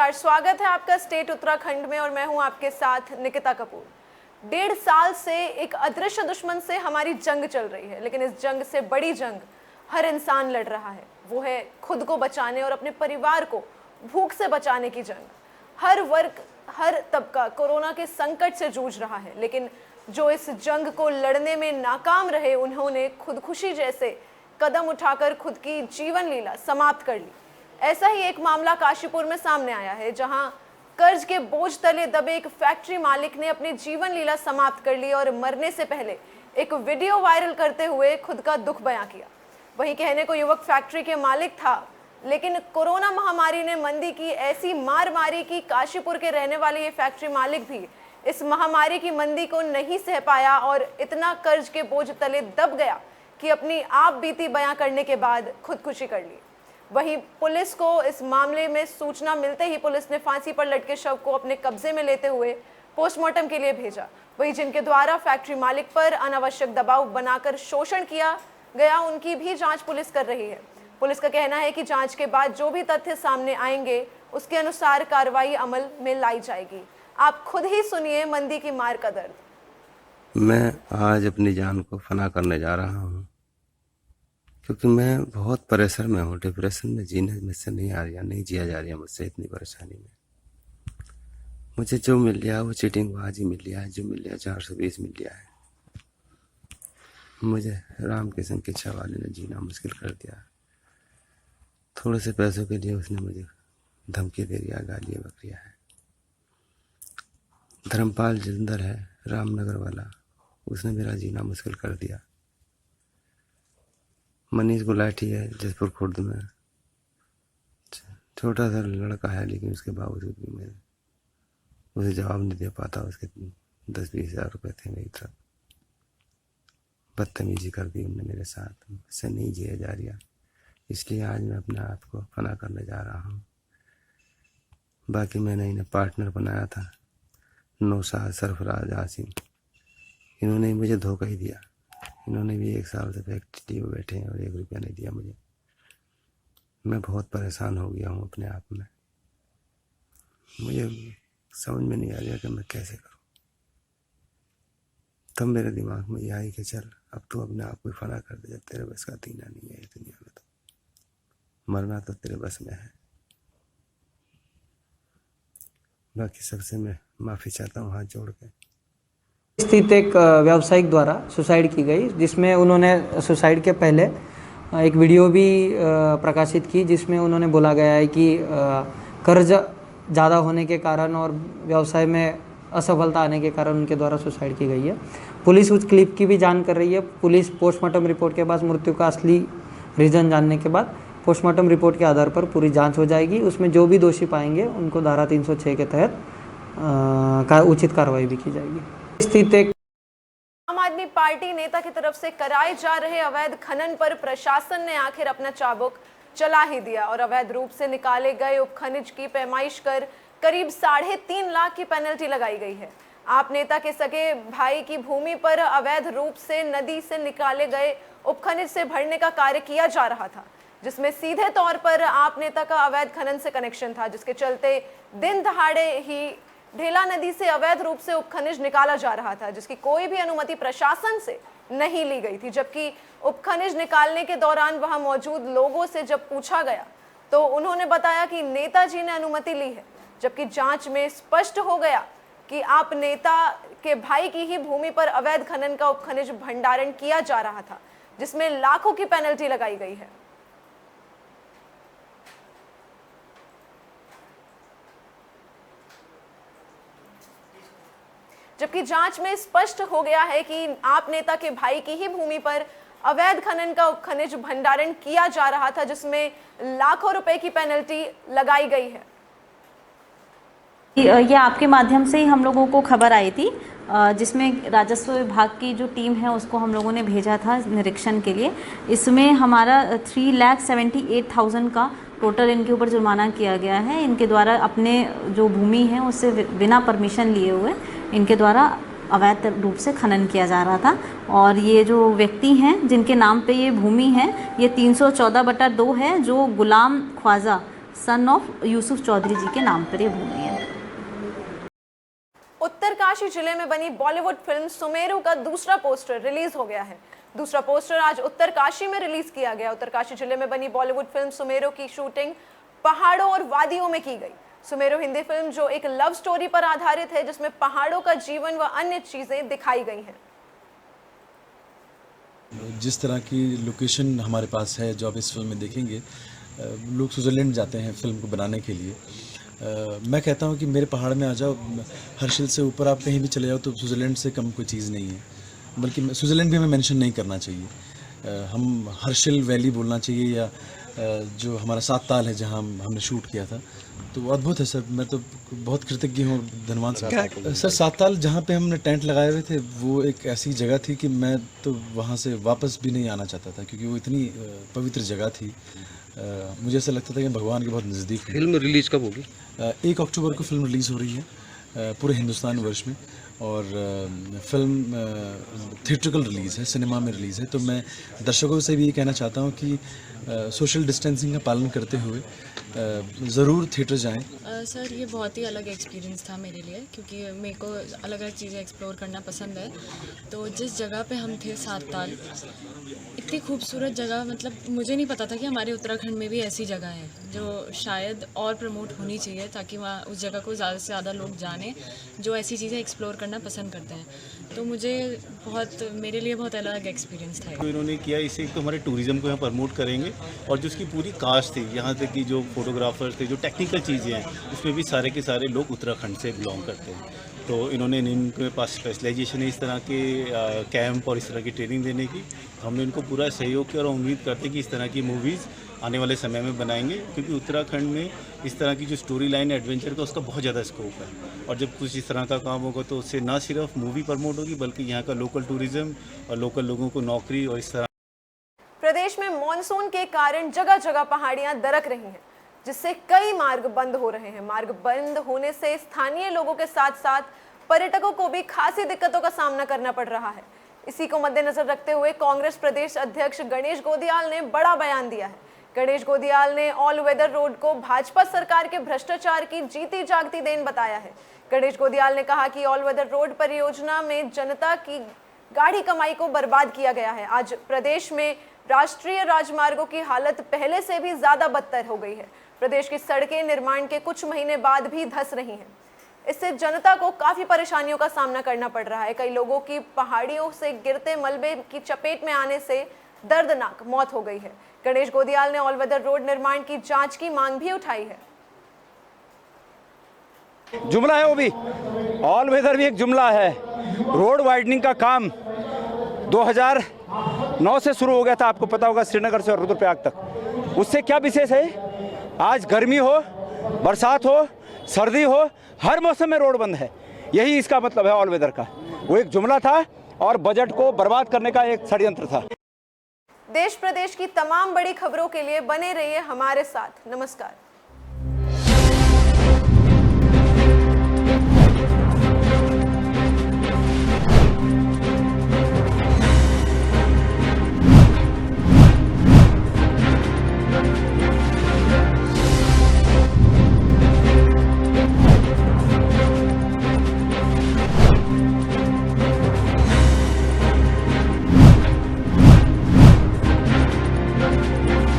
नमस्कार, स्वागत है आपका स्टेट उत्तराखंड में और मैं हूं आपके साथ निकिता कपूर। 1.5 साल से एक अदृश्य दुश्मन से हमारी जंग चल रही है, लेकिन इस जंग से बड़ी जंग हर इंसान लड़ रहा है। वो है खुद को बचाने और अपने परिवार को भूख से बचाने की जंग। हर वर्ग, हर तबका कोरोना के संकट से जूझ रहा है, लेकिन जो इस जंग को लड़ने में नाकाम रहे, उन्होंने खुदकुशी जैसे कदम उठाकर खुद की जीवन लीला समाप्त कर ली। ऐसा ही एक मामला काशीपुर में सामने आया है, जहां कर्ज के बोझ तले दबे एक फैक्ट्री मालिक ने अपनी जीवन लीला समाप्त कर ली और मरने से पहले एक वीडियो वायरल करते हुए खुद का दुख बयां किया। वहीं कहने को युवक फैक्ट्री के मालिक था, लेकिन कोरोना महामारी ने मंदी की ऐसी मार मारी कि काशीपुर के रहने वाले ये फैक्ट्री मालिक भी इस महामारी की मंदी को नहीं सह पाया और इतना कर्ज के बोझ तले दब गया कि अपनी आप बीती बयां करने के बाद खुदकुशी कर ली। वहीं पुलिस को इस मामले में सूचना मिलते ही पुलिस ने फांसी पर लटके शव को अपने कब्जे में लेते हुए पोस्टमार्टम के लिए भेजा। वहीं जिनके द्वारा फैक्ट्री मालिक पर अनावश्यक दबाव बनाकर शोषण किया गया, उनकी भी जांच पुलिस कर रही है। पुलिस का कहना है कि जांच के बाद जो भी तथ्य सामने आएंगे उसके अनुसार कार्रवाई अमल में लाई जाएगी। आप खुद ही सुनिए मंदी की मार का दर्द। मैं आज अपनी जान को फना करने जा रहा हूँ, क्योंकि मैं बहुत प्रेशर में हूँ। डिप्रेशन में जीने मुझसे नहीं जिया जा रही है मुझसे इतनी परेशानी में। मुझे जो मिल गया वो चीटिंग बाजी मिल गया है, जो मिल गया 420 मिल गया है। मुझे राम किशन के छवाले ने जीना मुश्किल कर दिया। थोड़े से पैसों के लिए उसने मुझे धमकी दे दिया, गालियाँ बकरियाँ है। धर्मपाल जिंदर है रामनगर वाला, उसने मेरा जीना मुश्किल कर दिया। मनीष गुलाटी है जसपुर खुर्द में, छोटा सा लड़का है, लेकिन उसके बावजूद भी मैं उसे जवाब नहीं दे पाता। उसके 10-20 हज़ार रुपये थे मेरी तरफ। बदतमीजी कर दी उनने मेरे साथ, मुझसे नहीं जिया जा रहा। इसलिए आज मैं अपने आप को फना करने जा रहा हूँ। बाकी मैंने इन्हें पार्टनर बनाया था, नौशाद, सरफराज, आसिम। इन्होंने मुझे धोखा ही दिया। इन्होंने भी 1 साल से फैक्ट्री में बैठे हैं और 1 रुपया नहीं दिया मुझे। मैं बहुत परेशान हो गया हूँ अपने आप में। मुझे समझ में नहीं आ रहा कि मैं कैसे करूँ। तब मेरे दिमाग में यह आई कि चल अब तू अपने आप को फना कर दे, जब तेरे बस का तीना नहीं है दुनिया में, तो मरना तो तेरे बस में है। बाकी सबसे मैं माफ़ी चाहता हूँ हाथ जोड़ के। स्थित एक व्यावसायिक द्वारा सुसाइड की गई, जिसमें उन्होंने सुसाइड के पहले एक वीडियो भी प्रकाशित की, जिसमें उन्होंने बोला गया है कि कर्ज ज़्यादा होने के कारण और व्यवसाय में असफलता आने के कारण उनके द्वारा सुसाइड की गई है। पुलिस उस क्लिप की भी जांच कर रही है। पुलिस पोस्टमार्टम रिपोर्ट के बाद मृत्यु का असली रीज़न जानने के बाद पोस्टमार्टम रिपोर्ट के आधार पर पूरी जाँच हो जाएगी। उसमें जो भी दोषी पाएंगे उनको धारा 306 के तहत उचित कार्रवाई भी की जाएगी। स्थित एक आम आदमी पार्टी नेता की तरफ से कराए जा रहे अवैध खनन पर प्रशासन ने आखिर अपना चाबुक चला ही दिया और अवैध रूप से निकाले गए उपखनिज की पैमाइश कर करीब 3.5 लाख की पेनल्टी लगाई गई है। आप नेता के सगे भाई की भूमि पर अवैध रूप से नदी से निकाले गए उपखनिज से भरने का कार्य किया जा रहा था, जिसमें सीधे तौर पर आप नेता का अवैध खनन से कनेक्शन था, जिसके चलते दिन दहाड़े ही ढेला नदी से अवैध रूप से उपखनिज निकाला जा रहा था, जिसकी कोई भी अनुमति प्रशासन से नहीं ली गई थी। जबकि उपखनिज निकालने के दौरान वहां मौजूद लोगों से जब पूछा गया तो उन्होंने बताया कि नेताजी ने अनुमति ली है, जबकि जांच में स्पष्ट हो गया कि आप नेता के भाई की ही भूमि पर अवैध खनन का उपखनिज भंडारण किया जा रहा था, जिसमें लाखों की पेनल्टी लगाई गई है। जबकि जांच में स्पष्ट हो गया है कि आप नेता के भाई की ही भूमि पर अवैध खनन का उपखनिज भंडारण किया जा रहा था, जिसमें लाखों रुपए की पेनल्टी लगाई गई है। ये आपके माध्यम से ही हम लोगों को खबर आई थी, जिसमें राजस्व विभाग की जो टीम है उसको हम लोगों ने भेजा था निरीक्षण के लिए। इसमें हमारा 3,78,000 का टोटल इनके ऊपर जुर्माना किया गया है। इनके द्वारा अपने जो भूमि है उससे बिना परमिशन लिए हुए इनके द्वारा अवैध रूप से खनन किया जा रहा था। और ये जो व्यक्ति हैं जिनके नाम पे ये भूमि है, ये 314/2 है, जो गुलाम ख्वाजा सन ऑफ यूसुफ चौधरी जी के नाम पर ये भूमि है। उत्तरकाशी जिले में बनी बॉलीवुड फिल्म सुमेरु का दूसरा पोस्टर रिलीज हो गया है। दूसरा पोस्टर आज उत्तरकाशी में रिलीज किया गया। उत्तरकाशी जिले में बनी बॉलीवुड फिल्म सुमेरु की शूटिंग पहाड़ों और वादियों में की गई। सुमेरु हिंदी फिल्म जो एक लव स्टोरी पर आधारित है, जिसमें पहाड़ों का जीवन व अन्य चीजें दिखाई गई हैं। जिस तरह की लोकेशन हमारे पास है जो आप इस फिल्म में देखेंगे, लोग स्विट्ज़रलैंड जाते हैं फिल्म को बनाने के लिए। मैं कहता हूँ कि मेरे पहाड़ में आ जाओ, हर्षिल से ऊपर आप कहीं भी चले जाओ तो स्विट्ज़रलैंड से कम कोई चीज़ नहीं है। बल्कि स्विट्ज़रलैंड भी हमें मेंशन नहीं करना चाहिए। हम हर्षिल वैली बोलना चाहिए, या जो हमारा 7 ताल है जहाँ हमने शूट किया था, तो वो अद्भुत है सर। मैं तो बहुत कृतज्ञ हूँ, धन्यवाद सर। 7 ताल जहाँ पे हमने टेंट लगाए हुए थे, वो एक ऐसी जगह थी कि मैं तो वहाँ से वापस भी नहीं आना चाहता था, क्योंकि वो इतनी पवित्र जगह थी। मुझे ऐसा लगता था कि भगवान के बहुत नज़दीक। फिल्म रिलीज़ कब होगी? 1 अक्टूबर को फिल्म रिलीज़ हो रही है पूरे हिंदुस्तान वर्ष में, और फिल्म थिएट्रिकल रिलीज़ है, सिनेमा में रिलीज़ है। तो मैं दर्शकों से भी ये कहना चाहता हूँ कि सोशल डिस्टेंसिंग का पालन करते हुए ज़रूर थिएटर जाएं। सर ये बहुत ही अलग एक्सपीरियंस था मेरे लिए, क्योंकि मेरे को अलग अलग चीज़ें एक्सप्लोर करना पसंद है। तो जिस जगह पे हम थे 7 ताल, इतनी खूबसूरत जगह, मतलब मुझे नहीं पता था कि हमारे उत्तराखंड में भी ऐसी जगह है जो शायद और प्रमोट होनी चाहिए, ताकि वहाँ उस जगह को ज़्यादा से ज़्यादा लोग जानें जो ऐसी चीज़ें एक्सप्लोर करना पसंद करते हैं। तो मेरे लिए बहुत अलग एक्सपीरियंस था। तो इन्होंने किया, इसे एक तो हमारे टूरिज़्म को यहाँ प्रमोट करेंगे, और जो उसकी पूरी कास्ट थी, यहाँ तक कि जो फोटोग्राफर्स थे, जो टेक्निकल चीज़ें हैं, उसमें भी सारे के सारे लोग उत्तराखंड से बिलोंग करते हैं। तो इन्होंने इनके पास स्पेशलाइजेशन है इस तरह के कैंप और इस तरह की ट्रेनिंग देने की। हमने इनको पूरा सहयोग किया और उम्मीद करते हैं कि इस तरह की मूवीज़ आने वाले समय में बनाएंगे, क्योंकि उत्तराखंड में इस तरह की जो स्टोरी लाइन है एडवेंचर का, उसका बहुत ज़्यादा स्कोप है। और जब कुछ इस तरह का काम होगा तो उससे ना सिर्फ मूवी प्रमोट होगी, बल्कि यहाँ का लोकल टूरिज़्म और लोकल लोगों को नौकरी और इस तरह। प्रदेश में मॉनसून के कारण जगह जगह पहाड़ियां दरक रही हैं, जिससे कई मार्ग बंद हो रहे हैं। मार्ग बंद होने से स्थानीय लोगों के साथ साथ पर्यटकों को भी खासी दिक्कतों का सामना करना पड़ रहा है। इसी को मद्देनजर रखते हुए कांग्रेस प्रदेश अध्यक्ष गणेश गोदियाल ने बड़ा बयान दिया है। गणेश गोदियाल ने ऑल वेदर रोड को भाजपा सरकार के भ्रष्टाचार की जीती जागती देन बताया है। गणेश गोदियाल ने कहा कि ऑल वेदर रोड परियोजना में जनता की गाढ़ी कमाई को बर्बाद किया गया है। आज प्रदेश में राष्ट्रीय राजमार्गों की हालत पहले से भी ज्यादा बदतर हो गई है। प्रदेश की सड़कें निर्माण के कुछ महीने बाद भी धंस रही हैं। इससे जनता को काफी परेशानियों का सामना करना पड़ रहा है। कई लोगों की पहाड़ियों से गिरते मलबे की चपेट में आने से दर्दनाक मौत हो गई है। गणेश गोदियाल ने ऑल वेदर रोड निर्माण की जांच की मांग भी उठाई है। जुमला है वो भी, ऑल वेदर भी एक जुमला है। रोड वाइडनिंग का काम 2009 से शुरू हो गया था, आपको पता होगा, श्रीनगर से रुद्रप्रयाग तक। उससे क्या विशेष है? आज गर्मी हो, बरसात हो, सर्दी हो, हर मौसम में रोड बंद है। यही इसका मतलब है ऑल वेदर का। वो एक जुमला था और बजट को बर्बाद करने का एक षड्यंत्र था। देश प्रदेश की तमाम बड़ी खबरों के लिए बने रहिए हमारे साथ। नमस्कार।